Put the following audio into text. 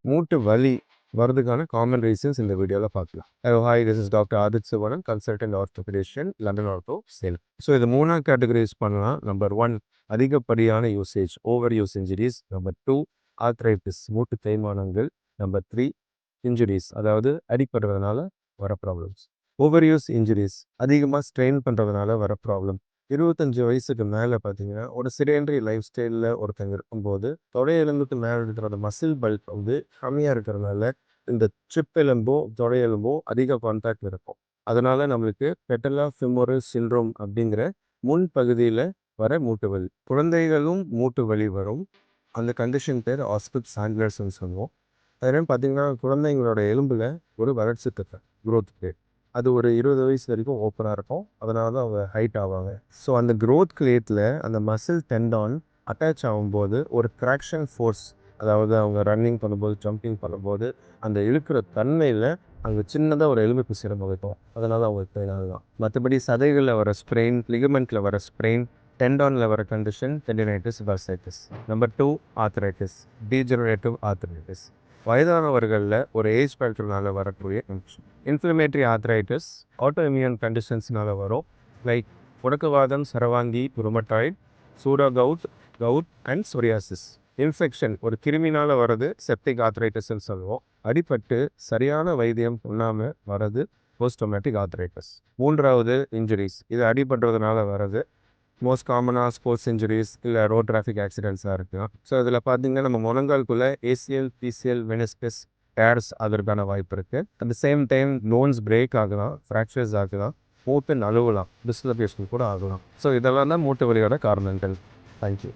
மூட்டு வலி வரதுக்கான காமன் ரீசன்ஸ் இந்த வீடியோவில் பார்க்கலாம். Hi, this is doctor Adith Sivanan, consultant orthopedician, London ortho, Salem. So இது 3 கேட்டகரைஸ் பண்ணலாம். நம்பர் 1 அதிகப்படியான usage, over use injuries. Number 2 arthritis, மூட்டு தேய்மானங்கள். நம்பர் 3 இன்ஜுரிஸ், அதாவது அடிப்படுறதுனால வர ப்ராப்ளம்ஸ். ஓவர் யூஸ் இன்ஜுரிஸ் அதிகமாக ஸ்ட்ரெயின் பண்ணுறதுனால வர ப்ராப்ளம். 25 வயசுக்கு மேலே பார்த்தீங்கன்னா ஒரு சிடென்டரி லைஃப் ஸ்டைலில் ஒருத்தங்க இருக்கும்போது தொடை எலும்புக்கு மேலே இருக்கிற அந்த மசில் பல்க் வந்து கம்மியாக இருக்கிறதுனால இந்த சிப் எலும்போ தொடை எலும்போ அதிக கான்டாக்ட் இருக்கும். அதனால நம்மளுக்கு பெட்டலா ஃபிமோரல் சிண்ட்ரோம் அப்படிங்கிற முன் பகுதியில் வர மூட்டு வலி. குழந்தைகளும் மூட்டு வலி வரும். அந்த கண்டிஷன் பேர் ஆஸ்பிட் சாண்ட்லர்ஸ்ன்னு சொல்லுவோம். அதனால பார்த்தீங்கன்னா குழந்தைங்களோட எலும்பில் ஒரு வளர்ச்சி தக்க க்ரோத் பேர். அது ஒரு 20 வயசு வரைக்கும் ஓப்பனாக இருக்கும். அதனால தான் அவங்க ஹைட் ஆவாங்க. ஸோ அந்த க்ரோத் கிரியேட்டில் அந்த மசில் டெண்டான் அட்டாச் ஆகும்போது ஒரு ட்ராக்ஷன் ஃபோர்ஸ், அதாவது அவங்க ரன்னிங் பண்ணும்போது ஜம்பிங் பண்ணும்போது அந்த இழுக்கிற தன்மையில் அங்கே சின்னதாக ஒரு எலும்பு சிரமம் இருக்கும். அதனால அவங்க தான். மற்றபடி சதைகளில் வர ஸ்ப்ரெயின், லிகமெண்ட்டில் வர ஸ்ப்ரெயின், டெண்டானில் வர condition tendinitis, bursitis. Number 2 arthritis, degenerative arthritis. வயதானவர்களில் ஒரு ஏஜ் ஃபேக்டர்னால வரக்கூடிய இன்ஃப்ளமேட்டரி ஆர்த்ரைட்டிஸ் ஆட்டோ இம்யூன் கண்டிஷன்ஸ்னால வரும். லைக் முடக்குவாதம், சரவாங்கி, rheumatoid, pseudo gout and psoriasis. Infection ஒரு கிருமினால் வர்றது செப்டிக் ஆர்த்ரைட்டிஸ்ன்னு சொல்லுவோம். அடிபட்டு சரியான வைத்தியம் பண்ணாமல் வர்றது போஸ்ட்ரோமேட்டிக் ஆர்த்ரைட்டிஸ். 3வது இன்ஜுரிஸ், இது அடிபடுறதுனால வர்றது. மோஸ்ட் காமனாக ஸ்போர்ட்ஸ் இன்ஜுரிஸ் இல்லை ரோட் டிராஃபிக் ஆக்சிடென்ட்ஸாக இருக்கும். ஸோ இதில் பார்த்தீங்கன்னா நம்ம முழங்கால்குள்ளே ஏசிஎல், பிசிஎல், மெனிஸ்கஸ் டேர்ஸ் அதற்கான வாய்ப்பு இருக்குது. At the same time bones break ஆகலாம், ஃப்ராக்சர்ஸ் ஆகலாம், மூட்டு நழுவலாம், டிஸ்லொகேஷன் கூட ஆகலாம். ஸோ இதெல்லாம் தான் மூட்டு வலியோட காரணங்கள். தேங்க்யூ.